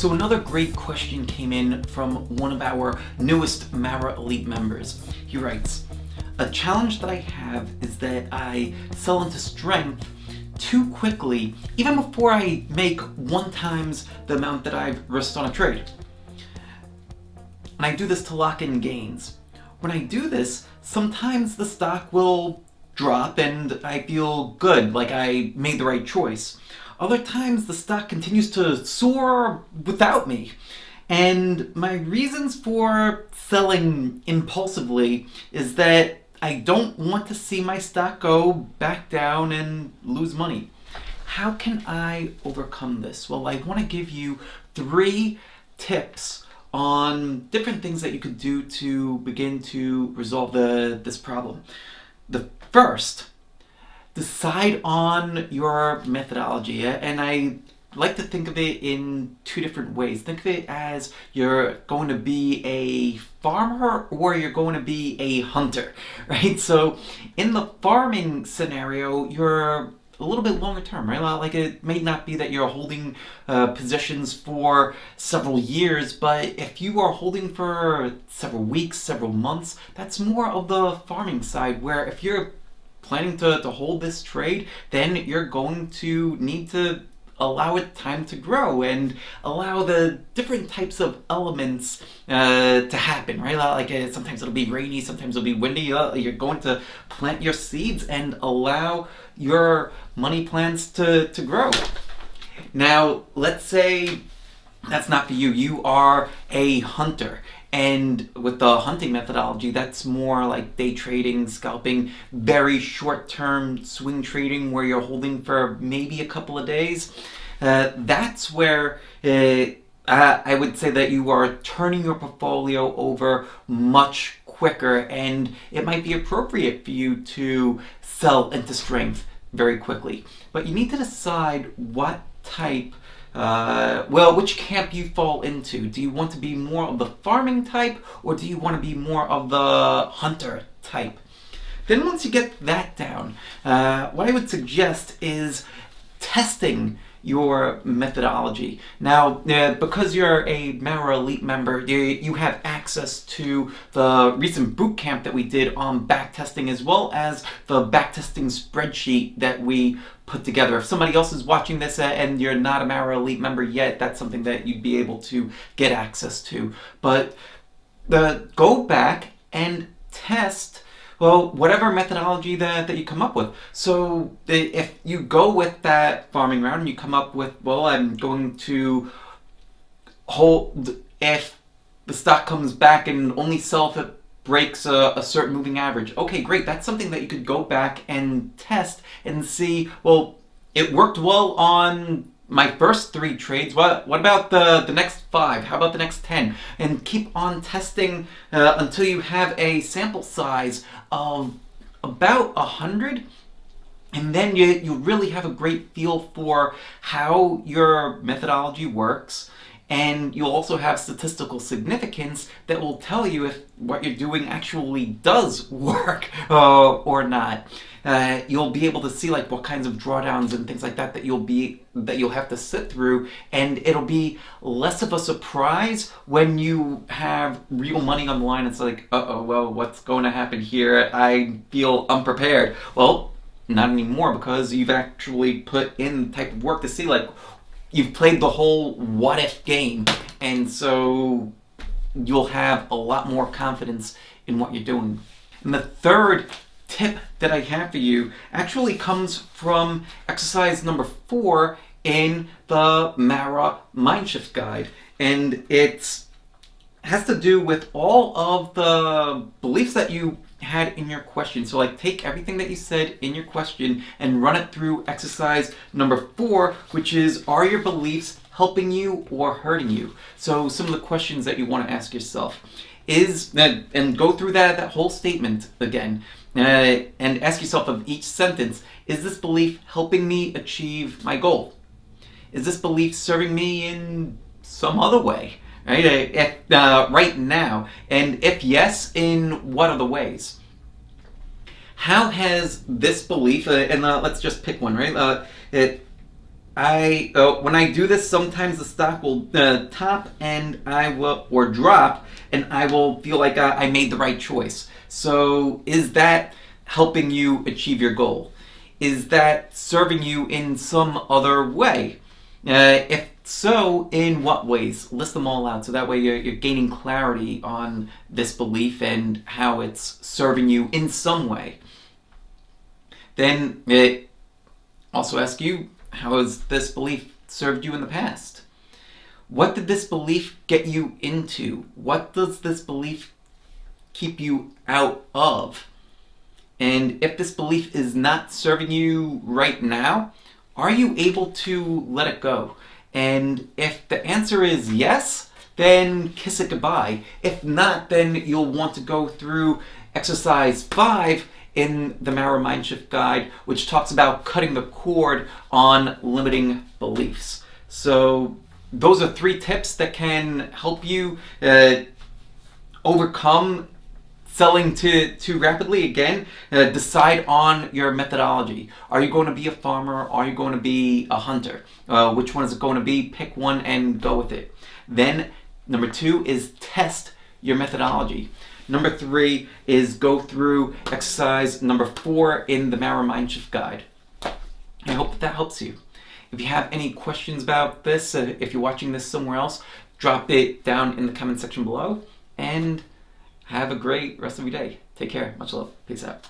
So another great question came in from one of our newest Mara Elite members. He writes, a challenge that I have is that I sell into strength too quickly, even before I make 1 times the amount that I've risked on a trade. And I do this to lock in gains. When I do this, sometimes the stock will drop and I feel good, like I made the right choice. Other times the stock continues to soar without me. And my reasons for selling impulsively is that I don't want to see my stock go back down and lose money. How can I overcome this? Well, I want to give you 3 tips on different things that you could do to begin to resolve this problem. The first, decide on your methodology, and I like to think of it in 2 different ways. Think of it as you're going to be a farmer or you're going to be a hunter, right? So in the farming scenario, you're a little bit longer term, right? Like it may not be that you're holding positions for several years, but if you are holding for several weeks, several months, that's more of the farming side, where if you're planning to hold this trade, then you're going to need to allow it time to grow and allow the different types of elements to happen, right? Like sometimes it'll be rainy, sometimes it'll be windy. You're going to plant your seeds and allow your money plants to grow. Now, let's say that's not for you. You are a hunter. And with the hunting methodology, that's more like day trading, scalping, very short-term swing trading where you're holding for maybe a couple of days. That's where I would say that you are turning your portfolio over much quicker, and it might be appropriate for you to sell into strength very quickly. But you need to decide what type which camp you fall into. Do you want to be more of the farming type, or do you want to be more of the hunter type? Then once you get that down, what I would suggest is testing your methodology. Now, because you're a Mara Elite member, you have access to the recent boot camp that we did on backtesting, as well as the backtesting spreadsheet that we put together. If somebody else is watching this and you're not a Mara Elite member yet, that's something that you'd be able to get access to. But go back and test, well, whatever methodology that you come up with. So if you go with that farming round and you come up with, well, I'm going to hold if the stock comes back and only sell if it breaks a certain moving average. Okay, great. That's something that you could go back and test and see, well, it worked well on my first 3 trades. What about the next 5? How about the next 10? And keep on testing until you have a sample size of about 100. And then you really have a great feel for how your methodology works. And you'll also have statistical significance that will tell you if what you're doing actually does work or not. You'll be able to see like what kinds of drawdowns and things like that you'll have to sit through, and it'll be less of a surprise when you have real money on the line. It's like, well, what's going to happen here? I feel unprepared. Well, not anymore, because you've actually put in the type of work to see, like, you've played the whole what-if game, and so you'll have a lot more confidence in what you're doing. And the third tip that I have for you actually comes from exercise number 4 in the Mara Mindshift Guide, and it has to do with all of the beliefs that you had in your question. So like take everything that you said in your question and run it through exercise number 4, which is, are your beliefs helping you or hurting you? So some of the questions that you want to ask yourself is, and go through that whole statement again, and ask yourself of each sentence, is this belief helping me achieve my goal? Is this belief serving me in some other way? Right? Right now, and if yes, in what other ways? How has this belief, and let's just pick one, right? when I do this, sometimes the stock will top and I will, or drop, and I will feel like I made the right choice. So is that helping you achieve your goal? Is that serving you in some other way? If so, in what ways? List them all out so that way you're gaining clarity on this belief and how it's serving you in some way. Then it also asks you, how has this belief served you in the past? What did this belief get you into? What does this belief keep you out of? And if this belief is not serving you right now, are you able to let it go? And if the answer is yes, then kiss it goodbye. If not, then you'll want to go through exercise 5 in the Marrow Mind Shift Guide, which talks about cutting the cord on limiting beliefs. So those are 3 tips that can help you overcome selling too rapidly. Again, decide on your methodology. Are you going to be a farmer? Are you going to be a hunter? Which one is it going to be? Pick one and go with it. Then number 2 is test your methodology. Number 3 is go through exercise number 4 in the Marrow Mind Shift Guide. I hope that helps you. If you have any questions about this, if you're watching this somewhere else, drop it down in the comment section below, and have a great rest of your day. Take care. Much love. Peace out.